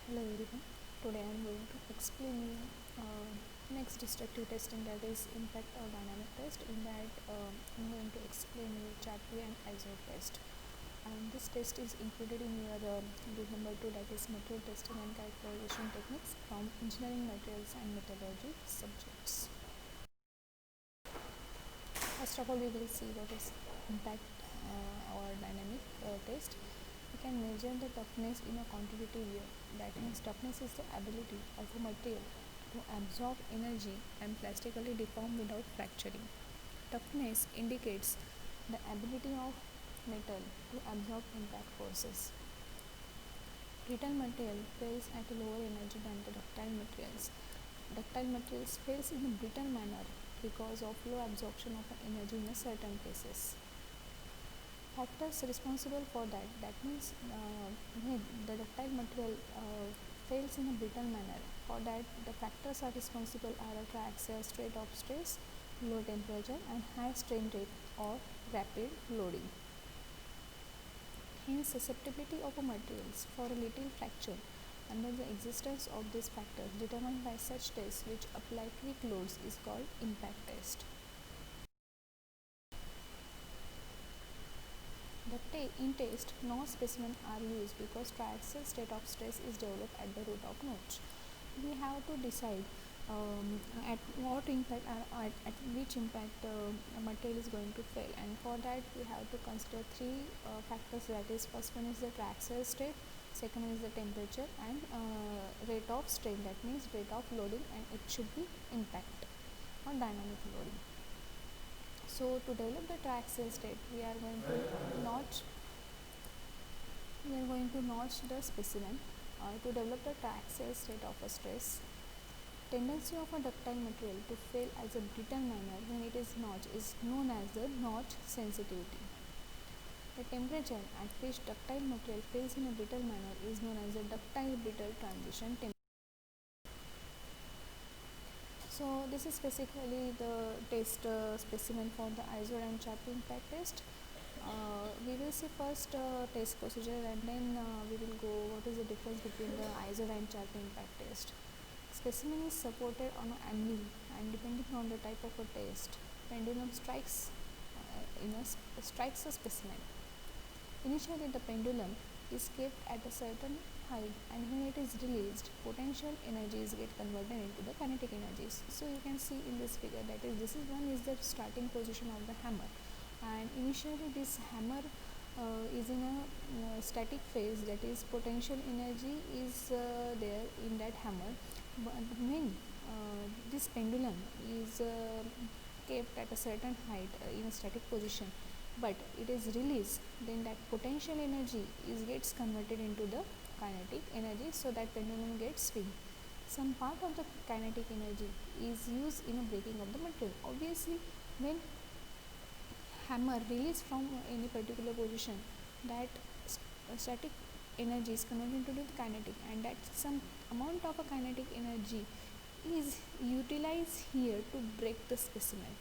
Hello everyone. Today I am going to explain you next destructive testing, that is impact or dynamic test. In that I'm going to explain you Chapuis and ISO test. And this test is included in your group number 2, that is material testing and characterization techniques from engineering materials and metallurgy subjects. First of all, we will see what is impact or dynamic test. We can measure the toughness in a quantitative way. That means toughness is the ability of a material to absorb energy and plastically deform without fracturing. Toughness indicates the ability of metal to absorb impact forces. Brittle material fails at a lower energy than the ductile materials. Ductile materials fails in a brittle manner because of low absorption of energy in a certain cases. Factors responsible for that means when the ductile material fails in a brittle manner, for that the factors are responsible are triaxial state of stress, low temperature and high strain rate or rapid loading. Hence susceptibility of materials for a little fracture under the existence of these factors determined by such tests which apply quick loads is called impact test. In test, no specimen are used because triaxial state of stress is developed at the root of notch. We have to decide at what impact at which impact a material is going to fail, and for that we have to consider three factors. That is, first one is the triaxial state, second one is the temperature, and rate of strain, that means rate of loading, and it should be impact or dynamic loading. So to develop the triaxial state, we are going to notch the specimen to develop the triaxial state of a stress. Tendency of a ductile material to fail as a brittle manner when it is notched is known as the notch sensitivity. The temperature at which ductile material fails in a brittle manner is known as the ductile brittle transition temperature. So this is basically the test specimen for the ISO and Chapuis impact test. We will see first test procedure, and then we will go what is the difference between the ISO and Chapuis impact test. Specimen is supported on an anvil, and depending on the type of a test, pendulum strikes strikes a specimen. Initially the pendulum is kept at a certain height, and when it is released, potential energies get converted into the kinetic energies. So you can see in this figure, that is, this is one is the starting position of the hammer, and initially this hammer is in a static phase, that is potential energy is there in that hammer. But when this pendulum is kept at a certain height in a static position, but it is released, then that potential energy gets converted into the kinetic energy, so that pendulum gets swing. Some part of the kinetic energy is used in a breaking of the material. Obviously, when hammer released from any particular position, that static energy is converted into the kinetic, and that some amount of a kinetic energy is utilized here to break the specimen,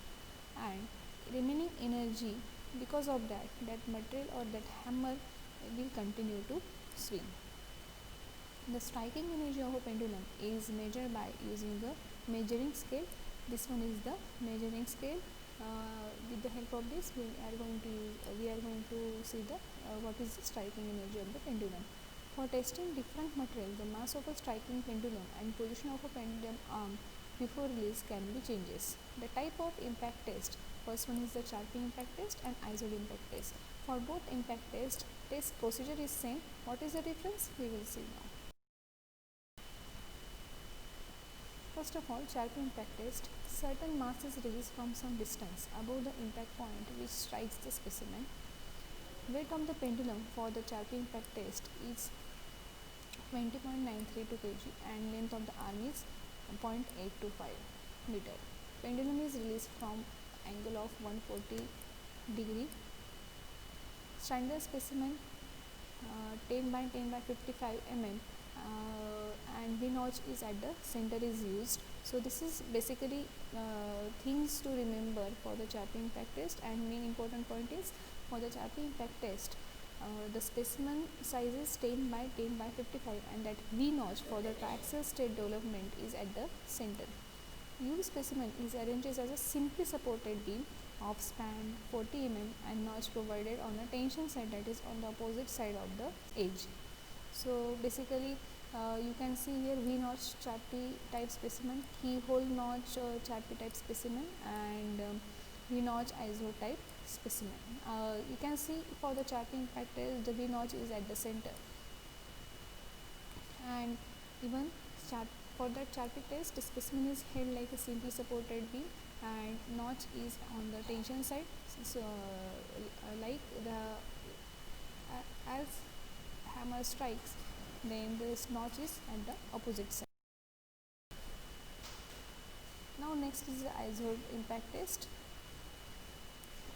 and remaining energy, because of that material or that hammer will continue to swing. The striking energy of a pendulum is measured by using the measuring scale. This one is the measuring scale. With the help of this, we are going to see the what is the striking energy of the pendulum. For testing different materials, the mass of a striking pendulum and position of a pendulum arm before release can be changes. The type of impact test, first one is the Chapuis impact test and ISO impact test. For both impact test procedure is same. What is the difference? We will see now. First of all, Chapuis impact test, certain mass is released from some distance above the impact point which strikes the specimen. Weight of the pendulum for the Chapuis impact test is 20.932 kg and length of the arm is 0.825 meter. Pendulum is released from angle of 140 degree. Standard specimen 10 by 10 by 55 mm and V notch is at the center is used. So this is basically things to remember for the Chapuis impact test, and main important point is for the Chapuis impact test, The specimen size is 10 by 10 by 55, and that V notch for the triaxial state development is at the center. U specimen is arranged as a simply supported beam of span 40 mm and notch provided on a tension side, that is on the opposite side of the edge. So basically you can see here V notch Charpy type specimen, keyhole notch Charpy type specimen, and V notch ISO type specimen. You can see for the Charpy impact test, the V notch is at the center, and even for that Charpy test, the specimen is held like a simply supported beam and notch is on the tension side. So like the as hammer strikes, then this notch is at the opposite side. Now next is the ISO impact test.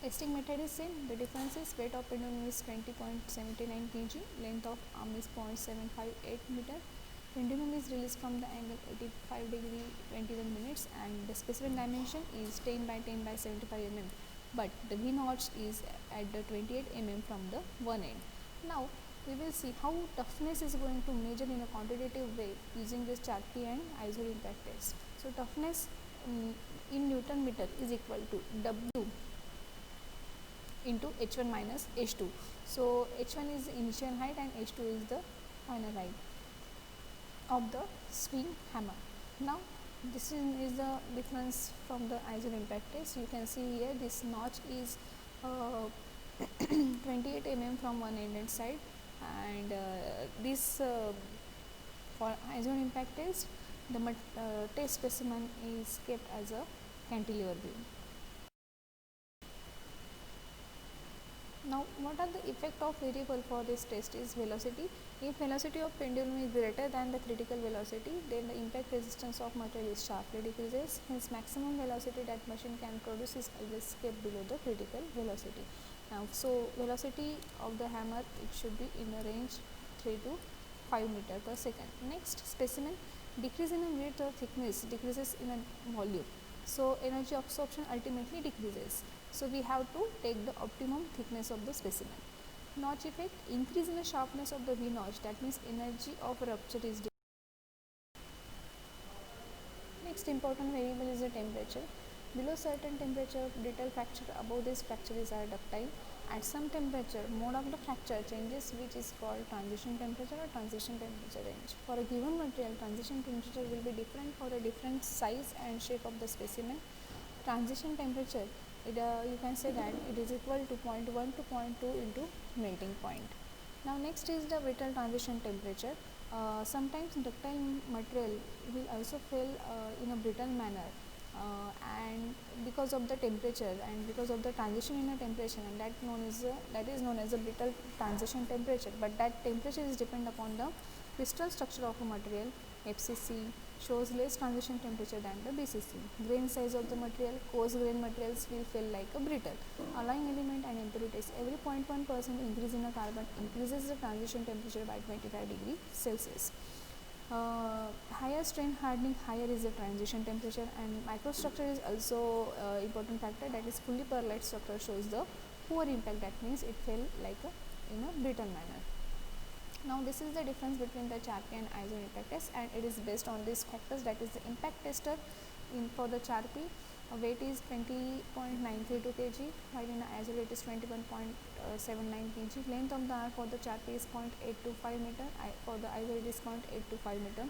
Testing method is same. The difference is weight of pendulum is 20.79 kg, length of arm is 0.758 meter. Pendulum is released from the angle 85 degree 21 minutes, and the specimen dimension is 10 by 10 by 75 mm, but the V notch is at the 28 mm from the one end. Now we will see how toughness is going to measure in a quantitative way using this Charpy and ISO impact test. So toughness in Newton meter is equal to W into H1 minus H2. So H1 is initial height and H2 is the final height of the swing hammer. Now this is the difference from the ISO impact test. You can see here this notch is 28 mm from one end side, and this for ISO impact test, the test specimen is kept as a cantilever beam. Now what are the effect of variable for this test is velocity. If velocity of pendulum is greater than the critical velocity, then the impact resistance of material is sharply decreases. Hence maximum velocity that machine can produce is always kept below the critical velocity. Now so velocity of the hammer, it should be in a range 3 to 5 meter per second. Next, specimen decrease in a width or thickness decreases in a volume. So energy absorption ultimately decreases. So we have to take the optimum thickness of the specimen. Notch effect, increase in the sharpness of the V notch, that means energy of rupture is decreased. Next important variable is the temperature. Below certain temperature, brittle fracture, above this fracture is ductile. At some temperature, mode of the fracture changes, which is called transition temperature or transition temperature range. For a given material, transition temperature will be different for a different size and shape of the specimen. Transition temperature, you can say that it is equal to 0.1 to 0.2 into melting point. Now next is the brittle transition temperature. Sometimes ductile material will also fail in a brittle manner, and because of the temperature and because of the transition in a temperature, and that is known as a brittle transition temperature. But that temperature is depend upon the crystal structure of a material. FCC shows less transition temperature than the BCC. Grain size of the material, coarse grain materials will feel like a brittle. Alloying element and impurities, every 0.1% increase in a carbon increases the transition temperature by 25 degree Celsius. Higher strain hardening, higher is the transition temperature, and microstructure is also important factor, that is fully perlite structure shows the poor impact, that means it fell like in a brittle manner. Now this is the difference between the Charpy and ISO impact test, and it is based on these factors, that is the impact tester for the Charpy weight is 20.932 kg, while in ISO it is 21.79 kg. Length of the arm for the Charpy is 0.825 meter, for the ISO it is 0.825 meter.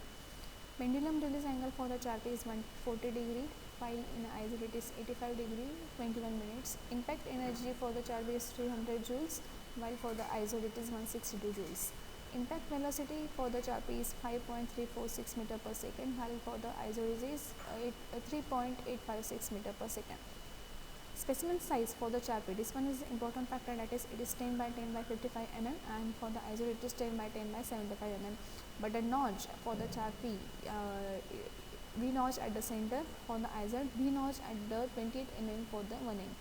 Pendulum release angle for the Charpy is 140 degree, while in ISO it is 85 degree 21 minutes. Impact energy for the Charpy is 300 joules, while for the ISO it is 162 joules. Impact velocity for the Charpy is 5.346 meter per second, while for the ISO is 3.856 meter per second. Specimen size for the Charpy, this one is important factor, that is it is 10 by 10 by 55 mm, and for the ISO it is 10 by 10 by 75 mm. But the notch for the Charpy, V notch at the center, for the ISO V notch at the 28 mm for the one end.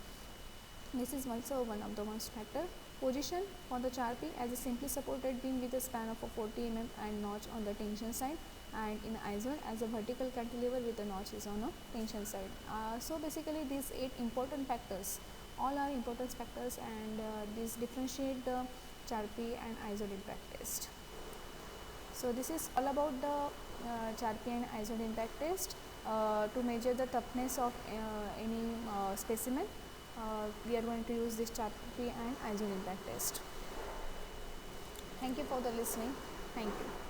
This is also one of the most factor. Position for the Charpy as a simply supported beam with a span of 40 mm and notch on the tension side, and in ISO as a vertical cantilever with the notches on a tension side. So basically these 8 important factors, all are important factors, and these differentiate the Charpy and ISO impact test. So this is all about the Charpy and ISO impact test. To measure the toughness of any specimen, we are going to use this Charpy and ISO impact test. Thank you for the listening. Thank you.